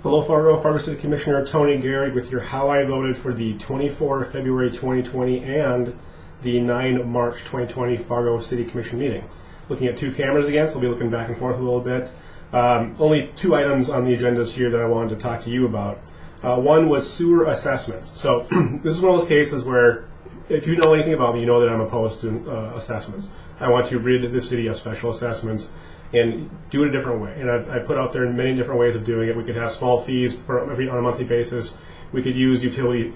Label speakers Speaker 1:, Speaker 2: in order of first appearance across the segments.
Speaker 1: Hello Fargo, Fargo City Commissioner Tony Gehrig with your How I Voted for the 24 February 2020 and the 9 March 2020 Fargo City Commission meeting. Looking at two cameras again, so we'll be looking back and forth a little bit. Only two items on the agendas here that I wanted to talk to you about. One was sewer assessments. So this is one of those cases where if you know anything about me, you know that I'm opposed to assessments. I want to rid the city of special assessments and do it a different way. And I put out there many different ways of doing it. We could have small fees on a monthly basis. We could use utility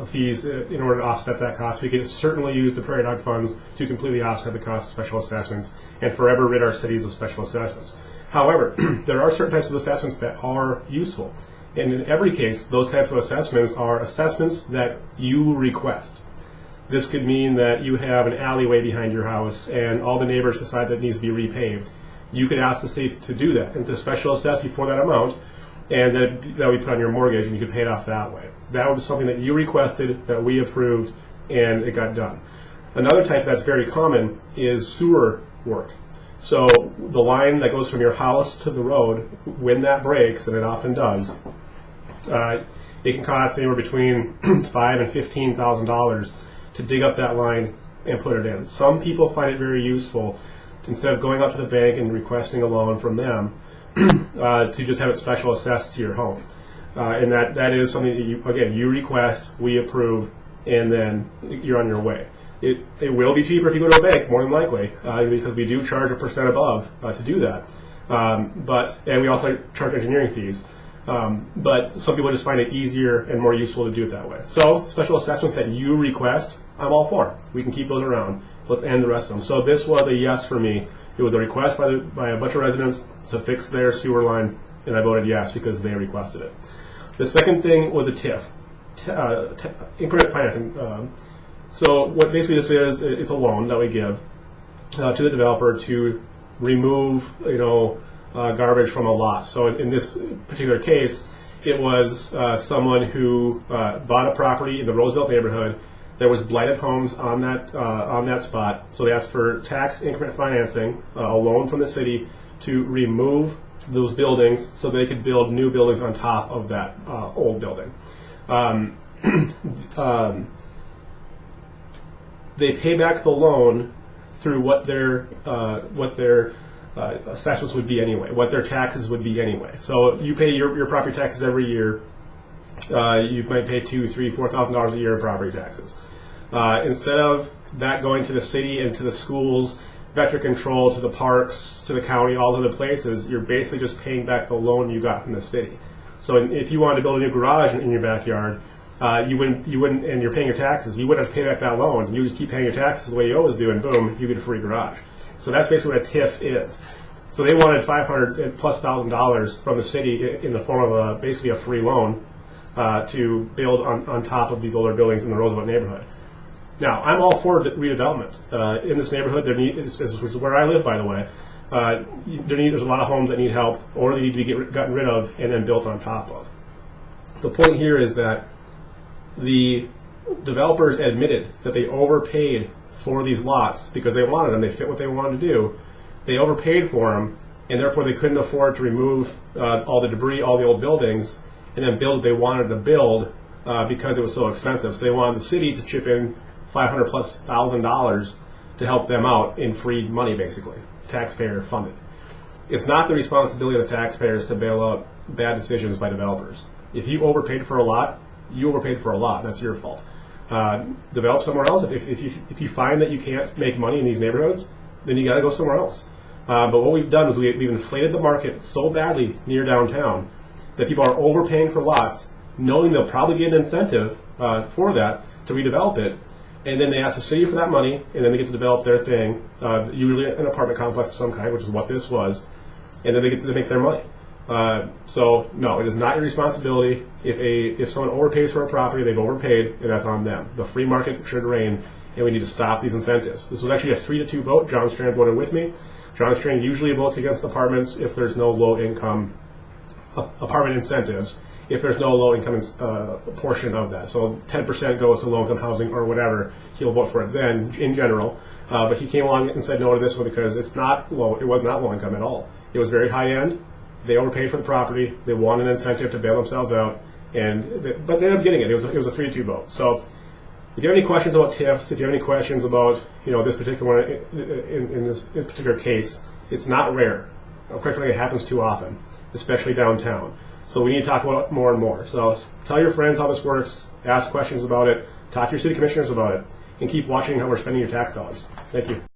Speaker 1: fees in order to offset that cost. We could certainly use the prairie dog funds to completely offset the cost of special assessments and forever rid our cities of special assessments. However, there are certain types of assessments that are useful. And in every case, those types of assessments are assessments that you request. This could mean that you have an alleyway behind your house and all the neighbors decide that it needs to be repaved. You could ask the city to do that and to special assess you for that amount, and that we put on your mortgage and you could pay it off that way. That was something that you requested, that we approved, and it got done. Another type that's very common is sewer work. So the line that goes from your house to the road, when that breaks, and it often does, it can cost anywhere between $5,000 and $15,000 to dig up that line and put it in. Some people find it very useful, instead of going out to the bank and requesting a loan from them, to just have it special assessed to your home. And that is something that you request, we approve, and then you're on your way. It will be cheaper if you go to a bank, more than likely, because we do charge a percent above to do that. And we also charge engineering fees. But some people just find it easier and more useful to do it that way. So special assessments that you request, I'm all for. We can keep those around. Let's end the rest of them. So this was a yes for me. It was a request by a bunch of residents to fix their sewer line, and I voted yes because they requested it. The second thing was a TIF, increment financing. So what basically this is, it's a loan that we give to the developer to remove, garbage from a lot. So in this particular case, it was someone who bought a property in the Roosevelt neighborhood. There was blighted homes on that spot, so they asked for tax increment financing, a loan from the city to remove those buildings so they could build new buildings on top of that old building. They pay back the loan through what their assessments would be anyway, what their taxes would be anyway. So you pay your property taxes every year. You might pay $2,000, $3,000, $4,000 a year in property taxes. Instead of that going to the city and to the schools, vector control, to the parks, to the county, all other places, you're basically just paying back the loan you got from the city. So if you wanted to build a new garage in your backyard, you wouldn't, and you're paying your taxes, you wouldn't have to pay back that loan. You just keep paying your taxes the way you always do, and boom, you get a free garage. So that's basically what a TIF is. So they wanted $500,000+ from the city in the form of basically a free loan to build on top of these older buildings in the Roosevelt neighborhood. Now, I'm all for redevelopment. In this neighborhood, which is where I live, by the way, there's a lot of homes that need help, or they need to be gotten rid of and then built on top of. The point here is that the developers admitted that they overpaid for these lots because they wanted them. They fit what they wanted to do. They overpaid for them, and therefore they couldn't afford to remove all the debris, all the old buildings, and then build what they wanted to build because it was so expensive. So they wanted the city to chip in $500,000+ to help them out in free money, basically, taxpayer funded. It's not the responsibility of the taxpayers to bail out bad decisions by developers. If you overpaid for a lot, you overpaid for a lot. That's your fault. Develop somewhere else. If you find that you can't make money in these neighborhoods, then you got to go somewhere else. But what we've done is we've inflated the market so badly near downtown that people are overpaying for lots, knowing they'll probably get an incentive for that to redevelop it, and then they ask the city for that money, and then they get to develop their thing, usually an apartment complex of some kind, which is what this was, and then they get to make their money. So no, it is not your responsibility. If someone overpays for a property, they've overpaid, and that's on them. The free market should reign, and we need to stop these incentives. This was actually a 3-2 vote. John Strand voted with me. John Strand usually votes against apartments if there's no low-income apartment incentives, if there's no low-income portion of that. So 10% goes to low-income housing or whatever, he'll vote for it then, in general. But he came along and said no to this one because it's not low. It was not low-income at all. It was very high-end. They overpaid for the property. They want an incentive to bail themselves out, but they ended up getting it. It was a 3-2 vote. So if you have any questions about TIFs, if you have any questions about this particular one in this particular case, it's not rare. Quite frankly, it happens too often, especially downtown. So we need to talk about it more and more. So tell your friends how this works, ask questions about it, talk to your city commissioners about it, and keep watching how we're spending your tax dollars. Thank you.